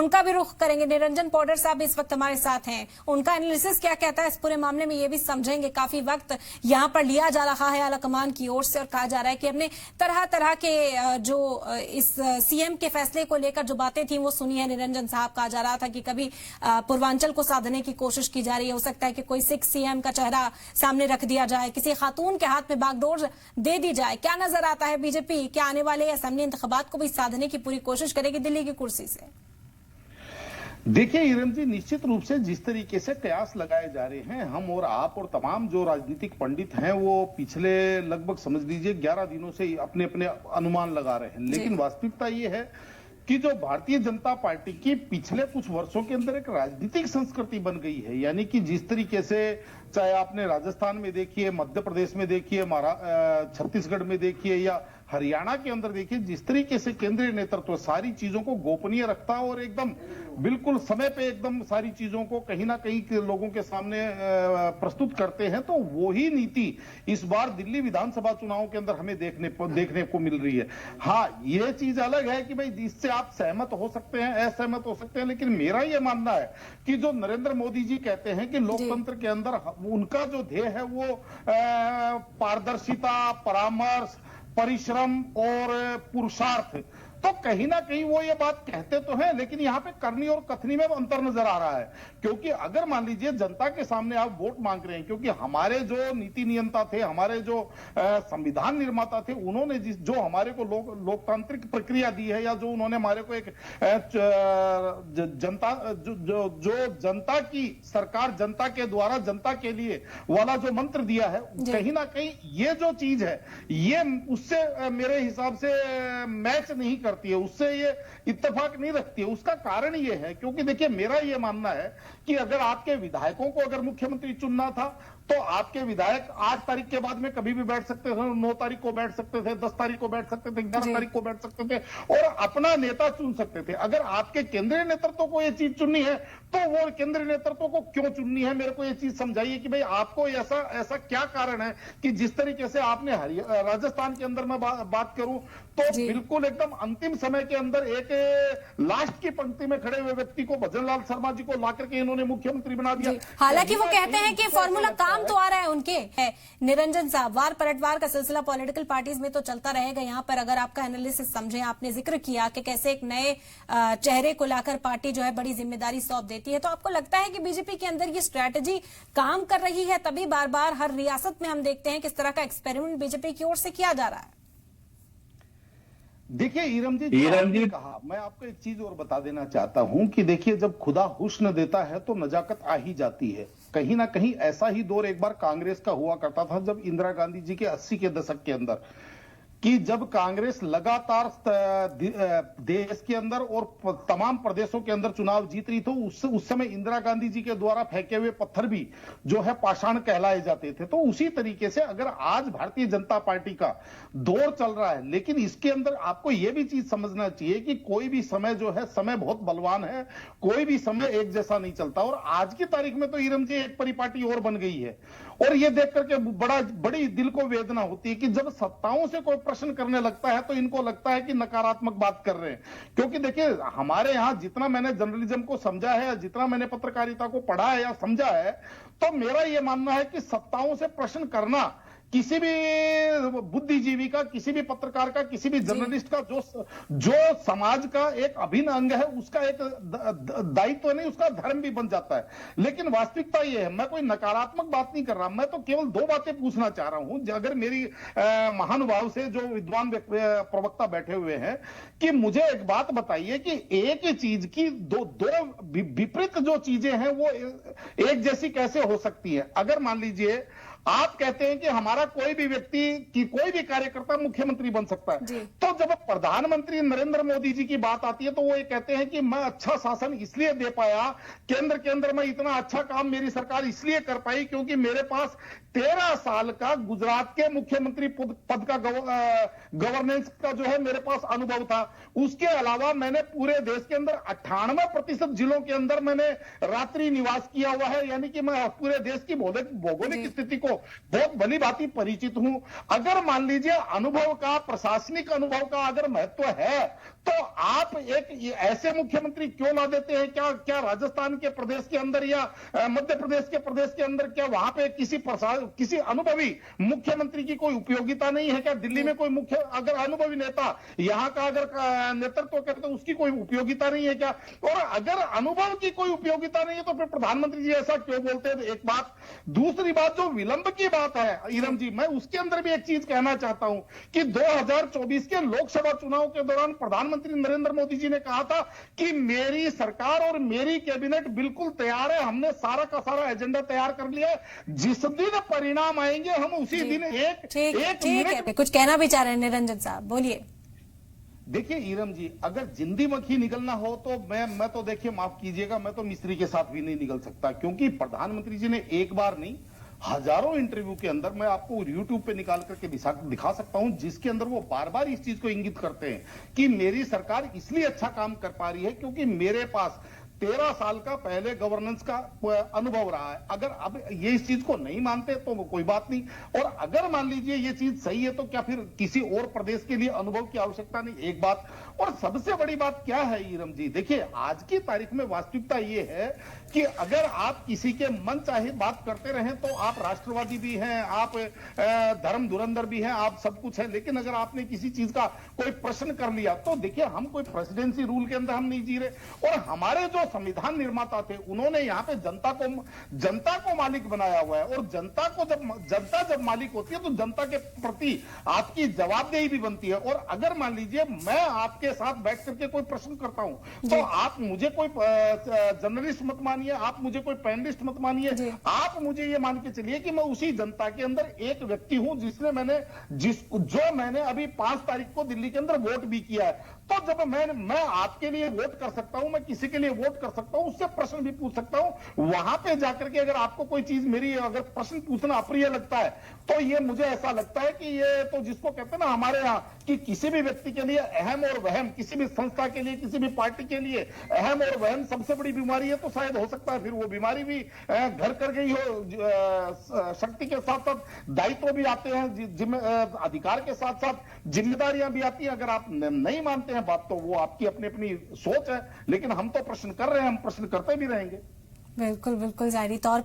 उनका भी रुख करेंगे। निरंजन पौडर साहब इस वक्त हमारे साथ हैं, उनका एनालिसिस क्या कहता है इस पूरे मामले में, ये भी समझेंगे। काफी वक्त यहाँ पर लिया जा रहा है आलाकमान की ओर से और कहा जा रहा है कि हमने तरह तरह के जो इस सीएम के फैसले को लेकर जो बातें थी वो सुनी है। निरंजन साहब, कहा जा रहा था कि कभी पूर्वांचल को साधने की कोशिश की जा रही है, हो सकता है कि कोई सिख सीएम का चेहरा सामने रख दिया जाए, किसी खातून के हाथ में बागडोर दे दी जाए। क्या नजर आता है बीजेपी क्या आने वाले असेंबली इंतखाबात को भी साधने की पूरी कोशिश करेगी दिल्ली की कुर्सी से? देखिए इरम जी, निश्चित रूप से जिस तरीके से कयास लगाए जा रहे हैं, हम और आप और तमाम जो राजनीतिक पंडित हैं वो पिछले लगभग समझ लीजिए 11 दिनों से अपने अपने अनुमान लगा रहे हैं। लेकिन वास्तविकता ये है कि जो भारतीय जनता पार्टी की पिछले कुछ वर्षों के अंदर एक राजनीतिक संस्कृति बन गई है, यानी कि जिस तरीके से चाहे आपने राजस्थान में देखिए, मध्य प्रदेश में देखिए, छत्तीसगढ़ में देखिए या हरियाणा के अंदर देखिए, जिस तरीके से केंद्रीय नेतृत्व सारी चीजों को गोपनीय रखता है और एकदम बिल्कुल समय पे एकदम सारी चीजों को कहीं ना कहीं के लोगों के सामने प्रस्तुत करते हैं, तो वो ही नीति इस बार दिल्ली विधानसभा चुनाव के अंदर हमें देखने को मिल रही है। हाँ, ये चीज अलग है कि भाई इससे आप सहमत हो सकते हैं, असहमत हो सकते हैं, लेकिन मेरा ये मानना है कि जो नरेंद्र मोदी जी कहते हैं कि लोकतंत्र के अंदर उनका जो ध्येय है वो पारदर्शिता, परामर्श, परिश्रम और पुरुषार्थ, तो कहीं ना कहीं वो ये बात कहते तो हैं, लेकिन यहाँ पे करनी और कथनी में अंतर नजर आ रहा है। क्योंकि अगर मान लीजिए जनता के सामने आप वोट मांग रहे हैं, क्योंकि हमारे जो नीति नियंता थे, हमारे जो संविधान निर्माता थे, उन्होंने जो हमारे को लोकतांत्रिक प्रक्रिया दी है, या जो उन्होंने हमारे को एक जनता जो जनता की सरकार, जनता के द्वारा जनता के लिए वाला जो मंत्र दिया है, कहीं ना कहीं ये जो चीज है ये उससे मेरे हिसाब से मैच नहीं करती है, उससे ये इत्तेफाक नहीं रखती है। उसका कारण ये है क्योंकि देखिए मेरा ये मानना है कि अगर आपके विधायकों को अगर मुख्यमंत्री चुनना था तो आपके विधायक 8 तारीख के बाद में कभी भी बैठ सकते थे, 9 तारीख को बैठ सकते थे, 10 तारीख को बैठ सकते थे, 11 तारीख को बैठ सकते थे और अपना नेता चुन सकते थे। अगर आपके केंद्रीय नेतृत्व को ये चीज चुननी है तो वो केंद्रीय नेतृत्व को क्यों चुननी है, मेरे को ये चीज समझाइए कि भाई आपको ऐसा क्या कारण है कि जिस तरीके से आपने राजस्थान के अंदर मैं बात करूं तो बिल्कुल एकदम अंतिम समय के अंदर एक लास्ट की पंक्ति में खड़े हुए व्यक्ति को, भजन लाल शर्मा जी को लाकर के इन्होंने मुख्यमंत्री बना दिया। हालांकि वो कहते हैं कि फॉर्मूला काम तो आ रहा है उनके है। निरंजन साहब, वार पलटवार का सिलसिला पॉलिटिकल पार्टीज में तो चलता रहेगा। यहाँ पर अगर आपका एनालिसिस समझें, आपने जिक्र किया कि कैसे एक नए चेहरे को लाकर पार्टी जो है बड़ी जिम्मेदारी सौंप देती है, तो आपको लगता है कि बीजेपी के अंदर ये स्ट्रैटेजी काम कर रही है? तभी बार बार हर रियासत में हम देखते हैं किस तरह का एक्सपेरिमेंट बीजेपी की ओर से किया जा रहा है। देखिए ईरम जी कहा, मैं आपको एक चीज और बता देना चाहता हूं कि देखिए जब खुदा हुस्न देता है तो नजाकत आ ही जाती है। कहीं ना कहीं ऐसा ही दौर एक बार कांग्रेस का हुआ करता था जब इंदिरा गांधी जी के 80 के दशक के अंदर, कि जब कांग्रेस लगातार देश के अंदर और तमाम प्रदेशों के अंदर चुनाव जीत रही, तो उस समय इंदिरा गांधी जी के द्वारा फेंके हुए पत्थर भी जो है पाषाण कहलाए जाते थे। तो उसी तरीके से अगर आज भारतीय जनता पार्टी का दौर चल रहा है, लेकिन इसके अंदर आपको यह भी चीज समझना चाहिए कि कोई भी समय जो है, समय बहुत बलवान है, कोई भी समय एक जैसा नहीं चलता। और आज की तारीख में तो ईरम जी एक परिपाटी और बन गई है, और यह देख करके बड़ी दिल को वेदना होती है कि जब सत्ताओं से कोई प्रश्न करने लगता है तो इनको लगता है कि नकारात्मक बात कर रहे हैं। क्योंकि देखिए हमारे यहां जितना मैंने जर्नलिज्म को समझा है या जितना मैंने पत्रकारिता को पढ़ा है या समझा है, तो मेरा यह मानना है कि सत्ताओं से प्रश्न करना किसी भी बुद्धिजीवी का, किसी भी पत्रकार का, किसी भी जर्नलिस्ट का जो समाज का एक अभिन्न अंग है, उसका एक दायित्व नहीं, उसका धर्म भी बन जाता है। लेकिन वास्तविकता यह है, मैं कोई नकारात्मक बात नहीं कर रहा, मैं तो केवल 2 बातें पूछना चाह रहा हूं। अगर मेरी महानुभाव से जो विद्वान प्रवक्ता बैठे हुए हैं, कि मुझे एक बात बताइए कि एक ही चीज की दो विपरीत जो चीजें हैं वो एक जैसी कैसे हो सकती है? अगर मान लीजिए आप कहते हैं कि हमारा कोई भी व्यक्ति की कोई भी कार्यकर्ता मुख्यमंत्री बन सकता है, तो जब प्रधानमंत्री नरेंद्र मोदी जी की बात आती है तो वो ये कहते हैं कि मैं अच्छा शासन इसलिए दे पाया, केंद्र के अंदर मैं इतना अच्छा काम मेरी सरकार इसलिए कर पाई क्योंकि मेरे पास 13 साल का गुजरात के मुख्यमंत्री पद का गवर्नेंस का जो है मेरे पास अनुभव था। उसके अलावा मैंने पूरे देश के अंदर 98% जिलों के अंदर मैंने रात्रि निवास किया हुआ है, यानी कि मैं पूरे देश की भौगोलिक स्थिति को बहुत भली भांति परिचित हूं। अगर मान लीजिए अनुभव का, प्रशासनिक अनुभव का अगर महत्व है, तो आप एक ऐसे मुख्यमंत्री क्यों ला देते हैं? क्या राजस्थान के प्रदेश के अंदर या मध्य प्रदेश के प्रदेश के अंदर क्या वहां पे किसी अनुभवी मुख्यमंत्री की कोई उपयोगिता नहीं है क्या? दिल्ली में कोई अगर अनुभवी नेता यहां का अगर नेतृत्व करते तो उसकी कोई उपयोगिता नहीं है क्या? और अगर अनुभव की कोई उपयोगिता नहीं है तो फिर प्रधानमंत्री जी ऐसा क्यों बोलते हैं? एक बात। दूसरी बात, जो विलंब की बात है इरम जी, मैं उसके अंदर भी एक चीज कहना चाहता हूं कि 2024 के लोकसभा चुनाव के दौरान प्रधानमंत्री नरेंद्र मोदी जी ने कहा था कि मेरी सरकार और मेरी कैबिनेट बिल्कुल तैयार है, हमने सारा का सारा एजेंडा तैयार कर लिया है, जिस दिन परिणाम आएंगे हम उसी दिन ठीक है, कुछ कहना भी चाह रहे हैं निरंजन साहब, बोलिए। देखिए इरम जी, अगर जिंदी मक्खी निकलना हो तो मैं तो देखिए, माफ कीजिएगा, मैं तो मिस्त्री के साथ भी नहीं निकल सकता, क्योंकि प्रधानमंत्री जी ने एक बार नहीं हजारों इंटरव्यू के अंदर, मैं आपको यूट्यूब पे निकाल करके दिखा सकता हूं, जिसके अंदर वो बार बार इस चीज को इंगित करते हैं कि मेरी सरकार इसलिए अच्छा काम कर पा रही है क्योंकि मेरे पास 13 साल का पहले गवर्नेंस का अनुभव रहा है। अगर अब ये इस चीज को नहीं मानते तो कोई बात नहीं, और अगर मान लीजिए ये चीज सही है तो क्या फिर किसी और प्रदेश के लिए अनुभव की आवश्यकता नहीं? एक बात। और सबसे बड़ी बात क्या है इरम जी, देखिए आज की तारीख में वास्तविकता ये है कि अगर आप किसी के मन चाहे बात करते रहें तो आप राष्ट्रवादी भी हैं, आप धर्म धुरंधर भी हैं, आप सब कुछ है, लेकिन अगर आपने किसी चीज का कोई प्रश्न कर लिया तो देखिए, हम कोई प्रेसिडेंसी रूल के अंदर हम नहीं जी रहे, और हमारे जो संविधान निर्माता थे उन्होंने यहाँ पे जनता को मालिक बनाया हुआ है, और जनता जब मालिक होती है तो जनता के प्रति आपकी जवाबदेही भी बनती है। और अगर मान लीजिए मैं आपके साथ बैठ करके कोई प्रश्न करता हूं तो आप मुझे कोई जर्नलिस्ट मत मानिए, आप मुझे कोई पैनलिस्ट मत मानिए, आप मुझे ये मान के चलिए कि मैं उसी जनता के अंदर एक व्यक्ति हूं जो मैंने अभी 5 तारीख को दिल्ली के अंदर वोट भी किया है। तो जब मैं आपके लिए वोट कर सकता हूं, मैं किसी के लिए वोट कर सकता हूं, उससे प्रश्न भी पूछ सकता हूं। वहां पे जाकर के अगर आपको कोई चीज मेरी अगर प्रश्न पूछना अप्रिय लगता है तो ये मुझे ऐसा लगता है कि ये तो जिसको कहते हैं ना हमारे यहाँ कि किसी भी व्यक्ति के लिए अहम और वहम, किसी भी संस्था के लिए, किसी भी पार्टी के लिए अहम और वहम सबसे बड़ी बीमारी है, तो शायद हो सकता है फिर वो बीमारी भी घर कर गई हो। शक्ति के साथ साथ दायित्व भी आते हैं, अधिकार के साथ साथ जिम्मेदारियां भी आती हैं। अगर आप नहीं मानते हैं बात तो वो आपकी अपनी अपनी सोच है, लेकिन हम तो प्रश्न कर रहे हैं, हम प्रश्न करते भी रहेंगे। बिल्कुल बिल्कुल, जाहिर तौर